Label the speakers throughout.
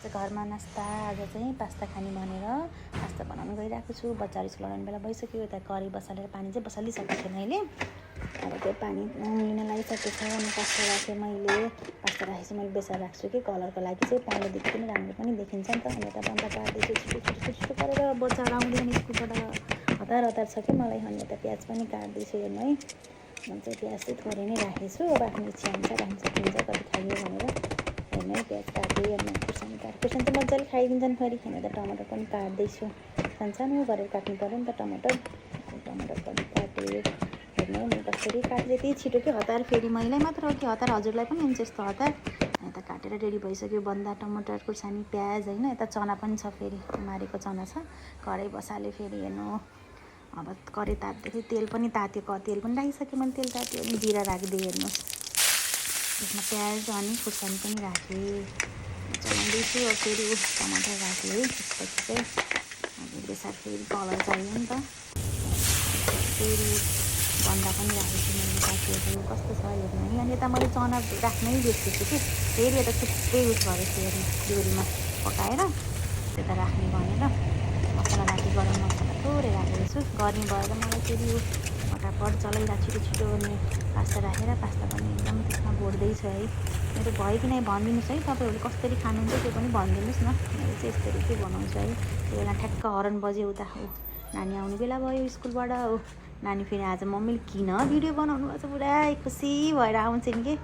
Speaker 1: घरमा नास्ता आज चाहिँ पास्ता खाने भनेर पास्ता बनाउन गइरहेको छु। बच्चाहरू स्कुल आउने बेला भइसक्यो। यता करी बसालेर पानी चाहिँ बसालिसकेको थिएँ मैले। अब त्यो पानी उम्लिन लागिसकेको छ। अनि पास्ता राखेँ मैले। पास्ता राखेपछि मैले बेसार राख्छु कि कलरको लागि चाहिँ पहेँलोदेखि पनि राम्रो पनि देखिन्छ नि त। अनि यता बन्दा काट्दैछु छिटो गरेर। बच्चाहरू आउँदैन स्कुलबाट हतार हतार छ कि मलाई। अनि यता प्याज पनि काट्दैछु। हेर्नु है, म चाहिँ प्याज चाहिँ थोरै नै राखेको छु। अब आफ्नो इच्छा हुन्छ राख्न सकिन्छ कति खायो भनेर। हेर्नु है, प्याज काटेँ। अनि खुर्सानी चाहिँ मजाले खाइदिन्छन् फेरि। होइन त टमाटर पनि काट्दैछु। सानो गरेर काट्नु पऱ्यो नि त टमाटर। टमाटर पनि काटेँ। हेर्नु है, म कसरी काटेँ त्यति छिटो कि हतार फेरि मैलाई मात्र हो कि हतार हजुरलाई पनि हुन्छ यस्तो हतार। यता काटेर रेडी भइसक्यो बन्दा टमाटर खुर्सानी प्याज। होइन यता चना पनि छ, फेरि मारेको चना छ। कराई बसाल्यो फेरि। हेर्नु अब कराई तात्दै तेल पनि तात्यो। तेल पनि राखिसकेँ मैले। तेल तात्यो अनि जिरा राखिदिएँ। हेर्नुहोस्, त्यसमा प्याज अनि खुर्सानी पनि राखेँ। चलाउँदैछु। अब फेरि टमाटर राखेँ है। त्यसपछि चाहिँ अनि बेसार फेरि कलर चाहियो नि त। फेरि बन्दा पनि राखेको छु मैले। साथीहरू कस्तो छ हेर्नु है। अनि यता मैले चना राख्नै बिर्सेछु कि फेरि यता छुट्टै उस गरेको छु। हेर्नु डोरीमा पकाएर त्यता राख्ने भनेर मसला राखेँ। गरम मसला थोरै राखेको छु। गर्मी भएर मलाई फेरि फटाफट चलाइरहेको छिटो। अनि पास्ता राखेर पास्ता पनि एकदम त्यसमा भर्दैछु है। मेरो भयो कि नै भनिदिनुहोस् है। तपाईँहरूले कसरी खानुहुन्छ त्यो पनि भनिदिनुहोस् न। मैले चाहिँ यस्तरी चाहिँ बनाउँछु है। त्यो बेला ठ्याक्क हरन बज्यो। उता नानी आउने बेला भयो स्कुलबाट। नानी फेरि आज मम्मीले किन भिडियो बनाउनु भएको छ पुरा खुसी भएर आउँछन् कि।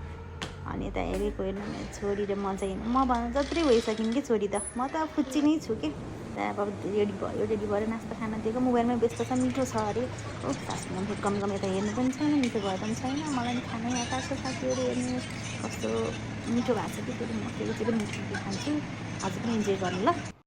Speaker 1: अनि यता हेरेको हेर्नु मेरो छोरी र म चाहिँ म भन्नु जत्रै भइसकिन् कि छोरी त। म त खुच्ची नै छु कि। अब रेडी भयो। रेडी भएर नास्ता खाना दिएको। मोबाइलमै व्यस्त छ। मिठो छ अरे। सासुमा गम यता हेर्नु पनि छैन। मिठो भए पनि छैन। मलाई नि खानै हतार छ। साथीहरू हेर्नु कस्तो मिठो भएको छ कि। फेरि म फेरि मिठो खान्छु। आज पनि इन्जोय गर्नु ल।